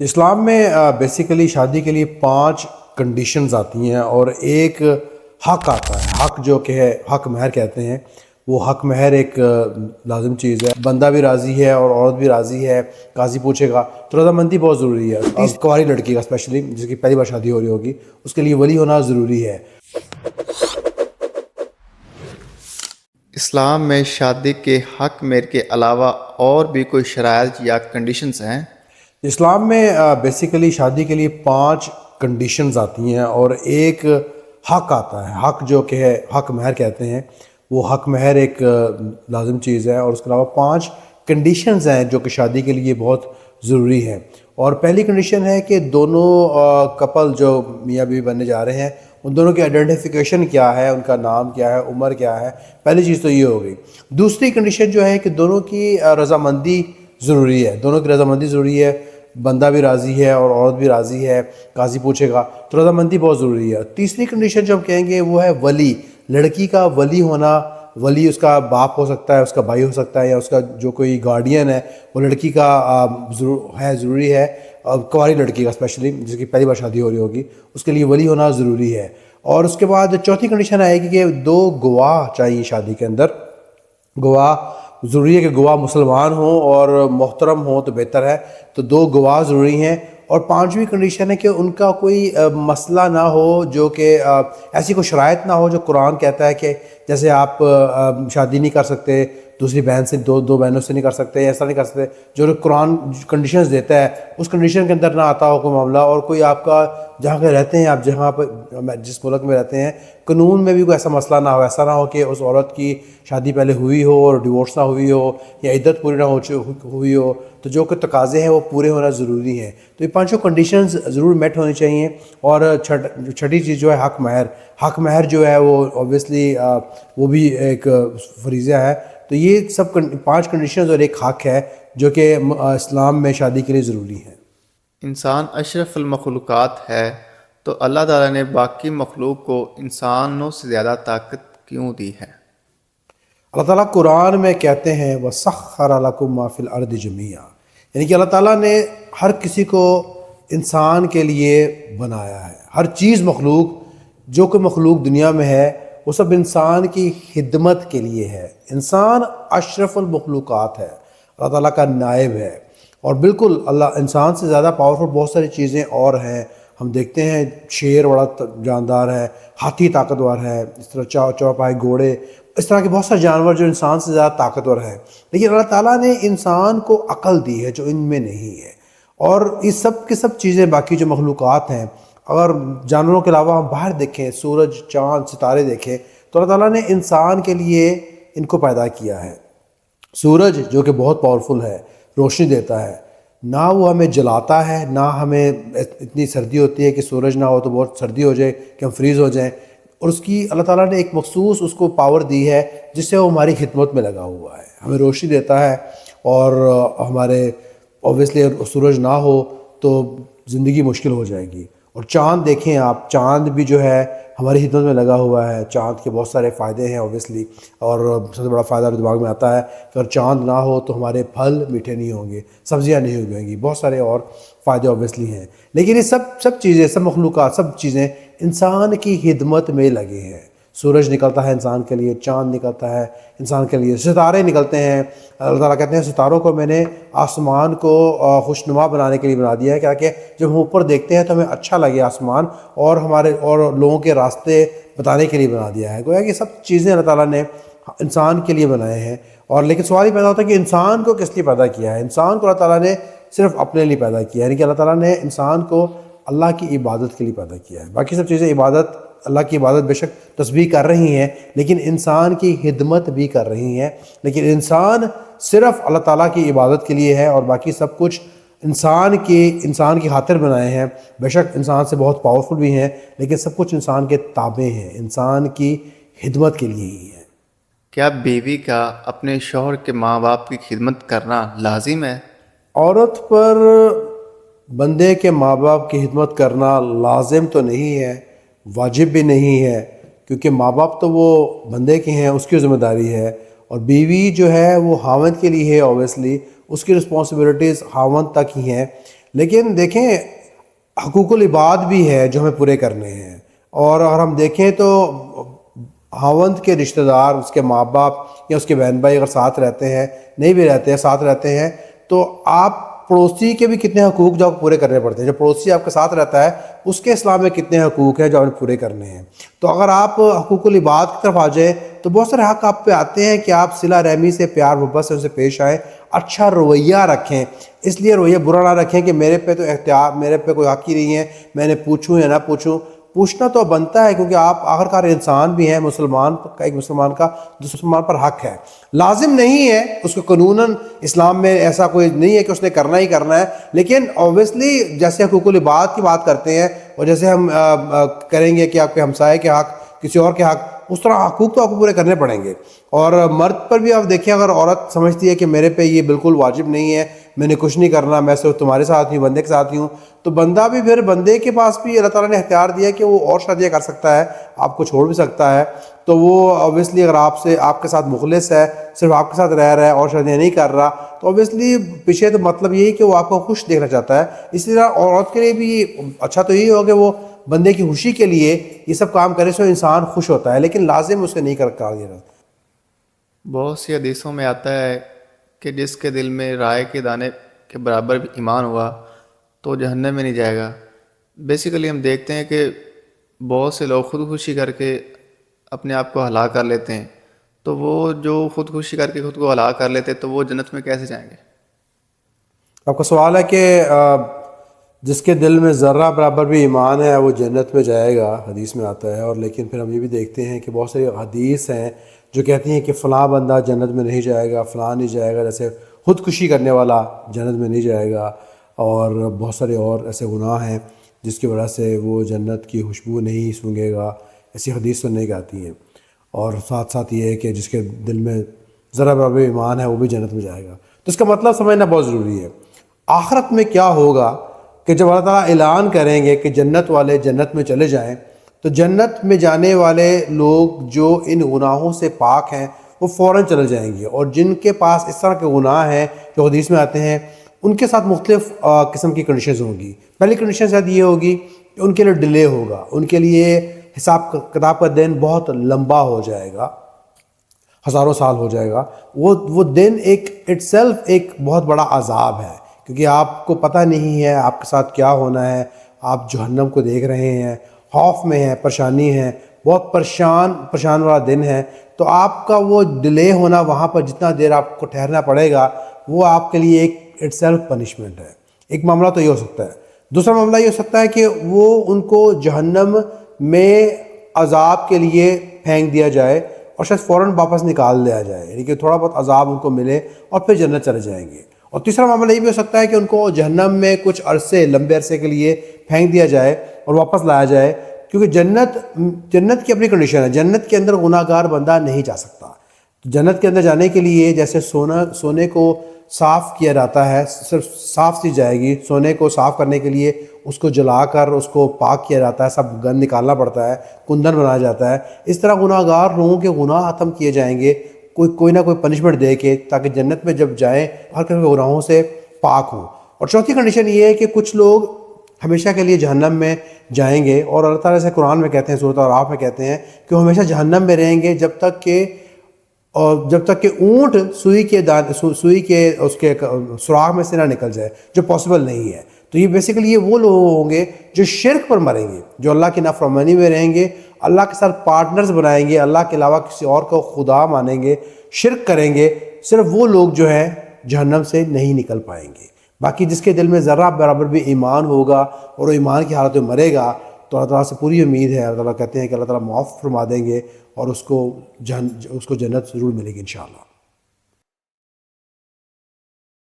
اسلام میں بیسیکلی شادی کے لیے 5 کنڈیشنز آتی ہیں اور ایک حق آتا ہے. حق جو کہ ہے حق مہر کہتے ہیں. وہ حق مہر ایک لازم چیز ہے. بندہ بھی راضی ہے اور عورت بھی راضی ہے. قاضی پوچھے گا تو رضامندی بہت ضروری ہے. کنواری لڑکی کا اسپیشلی جس کی پہلی بار شادی ہو رہی ہوگی اس کے لیے ولی ہونا ضروری ہے. اسلام میں شادی کے حق مہر کے علاوہ اور بھی کوئی شرائط یا کنڈیشنز ہیں؟ اسلام میں بیسیکلی شادی کے لیے 5 کنڈیشنز آتی ہیں اور ایک حق آتا ہے. حق جو کہ ہے حق مہر کہتے ہیں. وہ حق مہر ایک لازم چیز ہے اور اس کے علاوہ 5 کنڈیشنز ہیں جو کہ شادی کے لیے بہت ضروری ہیں. اور پہلی کنڈیشن ہے کہ دونوں کپل جو میاں بیوی بننے جا رہے ہیں ان دونوں کی آئیڈینٹیفیکیشن کیا ہے، ان کا نام کیا ہے، عمر کیا ہے. پہلی چیز تو یہ ہو گئی. دوسری کنڈیشن جو ہے کہ دونوں کی رضامندی ضروری ہے. دونوں کی رضامندی ضروری ہے. بندہ بھی راضی ہے اور عورت بھی راضی ہے. قاضی پوچھے گا تو رضامندی بہت ضروری ہے. تیسری کنڈیشن جو ہم کہیں گے وہ ہے ولی. لڑکی کا ولی ہونا. ولی اس کا باپ ہو سکتا ہے، اس کا بھائی ہو سکتا ہے، یا اس کا جو کوئی گارڈین ہے وہ لڑکی کا ضروری ہے. کنواری لڑکی کا اسپیشلی جس کی پہلی بار شادی ہو رہی ہوگی اس کے لیے ولی ہونا ضروری ہے. اور اس کے بعد چوتھی کنڈیشن آئے گی کہ 2 گواہ چاہیے شادی کے اندر. گواہ ضروری ہے کہ گواہ مسلمان ہوں اور محترم ہوں تو بہتر ہے. تو 2 گواہ ضروری ہیں. اور 5ویں کنڈیشن ہے کہ ان کا کوئی مسئلہ نہ ہو جو کہ ایسی کوئی شرائط نہ ہو جو قرآن کہتا ہے کہ جیسے آپ شادی نہیں کر سکتے دوسری بہن سے، دو بہنوں سے نہیں کر سکتے، ایسا نہیں کر سکتے. جو قرآن کنڈیشنز دیتا ہے اس کنڈیشن کے اندر نہ آتا ہو کوئی معاملہ. اور کوئی آپ کا جہاں پہ رہتے ہیں آپ، جہاں پہ جس ملک میں رہتے ہیں، قانون میں بھی کوئی ایسا مسئلہ نہ ہو. ایسا نہ ہو کہ اس عورت کی شادی پہلے ہوئی ہو اور ڈیورس نہ ہوئی ہو یا عدت پوری نہ ہوئی ہو. تو جو کہ تقاضے ہیں وہ پورے ہونا ضروری ہیں. تو یہ 5 کنڈیشنز ضرور میٹ ہونی چاہیے. اور چھٹی چیز جو ہے حق مہر. حق مہر جو ہے وہ اوبویسلی وہ بھی ایک فریضہ ہے. تو یہ سب 5 کنڈیشنز اور ایک حق ہے جو کہ اسلام میں شادی کے لیے ضروری ہے. انسان اشرف المخلوقات ہے تو اللہ تعالیٰ نے باقی مخلوق کو انسانوں سے زیادہ طاقت کیوں دی ہے؟ اللہ تعالیٰ قرآن میں کہتے ہیں وَسَخَّرَ لَكُم مَّا فِي الْأَرْضِ جَمِيعًا، یعنی کہ اللہ تعالیٰ نے ہر کسی کو انسان کے لیے بنایا ہے. ہر چیز مخلوق جو کہ مخلوق دنیا میں ہے وہ سب انسان کی خدمت کے لیے ہے. انسان اشرف المخلوقات ہے، اللہ تعالیٰ کا نائب ہے. اور بالکل اللہ انسان سے زیادہ پاورفل بہت ساری چیزیں اور ہیں. ہم دیکھتے ہیں شیر بڑا جاندار ہے، ہاتھی طاقتور ہے، اس طرح چوپائے گھوڑے، اس طرح کے بہت سارے جانور جو انسان سے زیادہ طاقتور ہیں. لیکن اللہ تعالیٰ نے انسان کو عقل دی ہے جو ان میں نہیں ہے. اور اس سب کی سب چیزیں باقی جو مخلوقات ہیں، اگر جانوروں کے علاوہ ہم باہر دیکھیں، سورج، چاند، ستارے دیکھیں، تو اللہ تعالیٰ نے انسان کے لیے ان کو پیدا کیا ہے. سورج جو کہ بہت پاورفل ہے، روشنی دیتا ہے. نہ وہ ہمیں جلاتا ہے، نہ ہمیں اتنی سردی ہوتی ہے کہ سورج نہ ہو تو بہت سردی ہو جائے کہ ہم فریز ہو جائیں. اور اس کی اللہ تعالیٰ نے ایک مخصوص اس کو پاور دی ہے جس سے وہ ہماری خدمت میں لگا ہوا ہے، ہمیں روشنی دیتا ہے. اور ہمارے اوبویسلی سورج نہ ہو تو زندگی مشکل ہو جائے گی. اور چاند دیکھیں آپ، چاند بھی جو ہے ہماری خدمت میں لگا ہوا ہے. چاند کے بہت سارے فائدے ہیں اوبویسلی. اور سب سے بڑا فائدہ دماغ میں آتا ہے کہ اگر چاند نہ ہو تو ہمارے پھل میٹھے نہیں ہوں گے، سبزیاں نہیں اگیں گی، بہت سارے اور فائدے اوبویسلی ہیں. لیکن یہ سب چیزیں، سب مخلوقات، سب چیزیں انسان کی خدمت میں لگے ہیں. سورج نکلتا ہے انسان کے لیے، چاند نکلتا ہے انسان کے لیے، ستارے نکلتے ہیں. اللہ تعالیٰ کہتے ہیں ستاروں کو میں نے آسمان کو خوشنما بنانے کے لیے بنا دیا ہے، کیا کہ جب ہم اوپر دیکھتے ہیں تو ہمیں اچھا لگے آسمان، اور ہمارے اور لوگوں کے راستے بتانے کے لیے بنا دیا ہے. گویا کہ سب چیزیں اللہ تعالیٰ نے انسان کے لیے بنائے ہیں. اور لیکن سوال یہ پیدا ہوتا ہے کہ انسان کو کس لیے پیدا کیا ہے؟ انسان کو اللہ تعالیٰ نے صرف اپنے لیے پیدا کیا ہے، یعنی کہ اللہ تعالیٰ نے انسان کو اللہ کی عبادت کے لیے پیدا کیا ہے. باقی سب چیزیں عبادت، اللہ کی عبادت بے شک تسبیح کر رہی ہیں، لیکن انسان کی خدمت بھی کر رہی ہیں. لیکن انسان صرف اللہ تعالیٰ کی عبادت کے لیے ہے اور باقی سب کچھ انسان کی خاطر بنائے ہیں. بے شک انسان سے بہت پاورفل بھی ہیں، لیکن سب کچھ انسان کے تابع ہیں، انسان کی خدمت کے لیے ہی ہے. کیا بیوی کا اپنے شوہر کے ماں باپ کی خدمت کرنا لازم ہے؟ عورت پر بندے کے ماں باپ کی خدمت کرنا لازم تو نہیں ہے، واجب بھی نہیں ہے، کیونکہ ماں باپ تو وہ بندے کے ہیں، اس کی ذمہ داری ہے. اور بیوی جو ہے وہ خاوند کے لیے ہے، اوبویسلی اس کی رسپانسبلٹیز خاوند تک ہی ہیں. لیکن دیکھیں حقوق العباد بھی ہے جو ہمیں پورے کرنے ہیں، اور اگر ہم دیکھیں تو خاوند کے رشتہ دار، اس کے ماں باپ یا اس کے بہن بھائی اگر ساتھ رہتے ہیں، نہیں بھی رہتے ہیں، ساتھ رہتے ہیں، تو آپ پڑوسی کے بھی کتنے حقوق جو آپ پورے کرنے پڑتے ہیں. جو پڑوسی آپ کے ساتھ رہتا ہے اس کے اسلام میں کتنے حقوق ہیں جو آپ نے پورے کرنے ہیں. تو اگر آپ حقوق العباد کی طرف آ جائیں تو بہت سارے حق آپ پہ آتے ہیں کہ آپ صلہ رحمی سے، پیار محبت سے ان سے پیش آئیں، اچھا رویہ رکھیں. اس لیے رویہ برا نہ رکھیں کہ میرے پہ تو اختیار، میرے پہ کوئی حق ہی نہیں ہے، میں نے پوچھوں یا نہ پوچھوں. پوچھنا تو بنتا ہے کیونکہ آپ آخرکار انسان بھی ہیں، مسلمان کا، ایک مسلمان کا دوسرے مسلمان پر حق ہے. لازم نہیں ہے اس کو قانوناً اسلام میں ایسا کوئی نہیں ہے کہ اس نے کرنا ہی کرنا ہے، لیکن اوبویسلی جیسے حقوق العباد کی بات کرتے ہیں اور جیسے ہم کریں گے کہ آپ کے ہمسائے کے حق، کسی اور کے حق، اس طرح حقوق تو آپ کو پورے کرنے پڑیں گے. اور مرد پر بھی آپ دیکھیں، اگر عورت سمجھتی ہے کہ میرے پہ یہ بالکل واجب نہیں ہے، میں نے کچھ نہیں کرنا، میں صرف تمہارے ساتھ ہی ہوں، بندے کے ساتھ ہی ہوں، تو بندہ بھی پھر بندے کے پاس بھی اللہ تعالیٰ نے اختیار دیا کہ وہ اور شادیاں کر سکتا ہے، آپ کو چھوڑ بھی سکتا ہے. تو وہ اوبویسلی اگر آپ کے ساتھ مخلص ہے، صرف آپ کے ساتھ رہ رہا ہے اور شادیاں نہیں کر رہا، تو اوبویسلی پیچھے تو مطلب یہی کہ وہ آپ کو خوش دیکھنا چاہتا ہے. اسی طرح عورت کے لیے بھی اچھا تو یہی ہو کہ وہ بندے کی خوشی کے لیے یہ سب کام کرے، سو انسان خوش ہوتا ہے، لیکن لازم اسے نہیں کر دیا. بہت سی حدیثوں میں آتا ہے کہ جس کے دل میں رائے کے دانے کے برابر بھی ایمان ہوا تو جہنم میں نہیں جائے گا. بیسیکلی ہم دیکھتے ہیں کہ بہت سے لوگ خودکشی کر کے اپنے آپ کو ہلاک کر لیتے ہیں، تو وہ جو خودکشی کر کے خود کو ہلاک کر لیتے تو وہ جنت میں کیسے جائیں گے؟ آپ کا سوال ہے کہ جس کے دل میں ذرہ برابر بھی ایمان ہے وہ جنت میں جائے گا، حدیث میں آتا ہے. اور لیکن پھر ہم یہ بھی دیکھتے ہیں کہ بہت ساری حدیث ہیں جو کہتی ہیں کہ فلاں بندہ جنت میں نہیں جائے گا، فلاں نہیں جائے گا، جیسے خودکشی کرنے والا جنت میں نہیں جائے گا، اور بہت سارے اور ایسے گناہ ہیں جس کی وجہ سے وہ جنت کی خوشبو نہیں سونگھے گا. ایسی حدیث سننے کی آتی ہیں. اور ساتھ ساتھ یہ ہے کہ جس کے دل میں ذرہ برابر ایمان ہے وہ بھی جنت میں جائے گا. تو اس کا مطلب سمجھنا بہت ضروری ہے. آخرت میں کیا ہوگا کہ جب اللہ تعالیٰ اعلان کریں گے کہ جنت والے جنت میں چلے جائیں، تو جنت میں جانے والے لوگ جو ان گناہوں سے پاک ہیں وہ فوراً چلے جائیں گے، اور جن کے پاس اس طرح کے گناہ ہیں جو حدیث میں آتے ہیں ان کے ساتھ مختلف قسم کی کنڈیشنز ہوں گی. پہلی کنڈیشن شاید یہ ہوگی کہ ان کے لیے ڈیلے ہوگا، ان کے لیے حساب کتاب کا دن بہت لمبا ہو جائے گا، ہزاروں سال ہو جائے گا. وہ دن ایک اٹ سیلف ایک بہت بڑا عذاب ہے، کیونکہ آپ کو پتہ نہیں ہے آپ کے ساتھ کیا ہونا ہے. آپ جہنم کو دیکھ رہے ہیں، خوف میں ہیں، پریشانی ہے، بہت پریشان والا دن ہے. تو آپ کا وہ ڈیلے ہونا، وہاں پر جتنا دیر آپ کو ٹھہرنا پڑے گا، وہ آپ کے لیے ایک اٹ سیلف پنشمنٹ ہے. ایک معاملہ تو یہ ہو سکتا ہے. دوسرا معاملہ یہ ہو سکتا ہے کہ وہ ان کو جہنم میں عذاب کے لیے پھینک دیا جائے اور شاید فوراً واپس نکال دیا جائے، یعنی کہ تھوڑا بہت عذاب ان کو ملے اور پھر جنت چلے جائیں گے. اور تیسرا معاملہ یہ بھی ہو سکتا ہے کہ ان کو جہنم میں کچھ لمبے عرصے کے لیے پھینک دیا جائے اور واپس لایا جائے، کیونکہ جنت کی اپنی کنڈیشن ہے. جنت کے اندر گناہ گار بندہ نہیں جا سکتا. جنت کے اندر جانے کے لیے جیسے سونے کو صاف کیا جاتا ہے، صرف صاف سی جائے گی. سونے کو صاف کرنے کے لیے اس کو جلا کر اس کو پاک کیا جاتا ہے، سب گند نکالنا پڑتا ہے، کندن بنایا جاتا ہے. اس طرح گناہ گار لوگوں کے گناہ ختم کیے جائیں گے کوئی نہ کوئی پنشمنٹ دے کے، تاکہ جنت میں جب جائیں ہر قسم کے گناہوں سے پاک ہوں. اور چوتھی کنڈیشن یہ ہے کہ کچھ لوگ ہمیشہ کے لیے جہنم میں جائیں گے، اور اللہ تعالیٰ سے قرآن میں کہتے ہیں، سورۃ الاعراف میں کہتے ہیں کہ وہ ہمیشہ جہنم میں رہیں گے جب تک کہ اونٹ سوئی کے اس کے سراغ میں سے نہ نکل جائے، جو پاسبل نہیں ہے. تو یہ بیسیکلی یہ وہ لوگ ہوں گے جو شرک پر مریں گے، جو اللہ کی نافرمانی میں رہیں گے، اللہ کے ساتھ پارٹنرز بنائیں گے، اللہ کے علاوہ کسی اور کو خدا مانیں گے، شرک کریں گے. صرف وہ لوگ جو ہیں جہنم سے نہیں نکل پائیں گے. باقی جس کے دل میں ذرہ برابر بھی ایمان ہوگا اور وہ ایمان کی حالت میں مرے گا تو اللہ تعالیٰ سے پوری امید ہے. اللہ تعالیٰ کہتے ہیں کہ اللہ تعالیٰ معاف فرما دیں گے اور اس کو جنت ضرور ملے گی انشاءاللہ.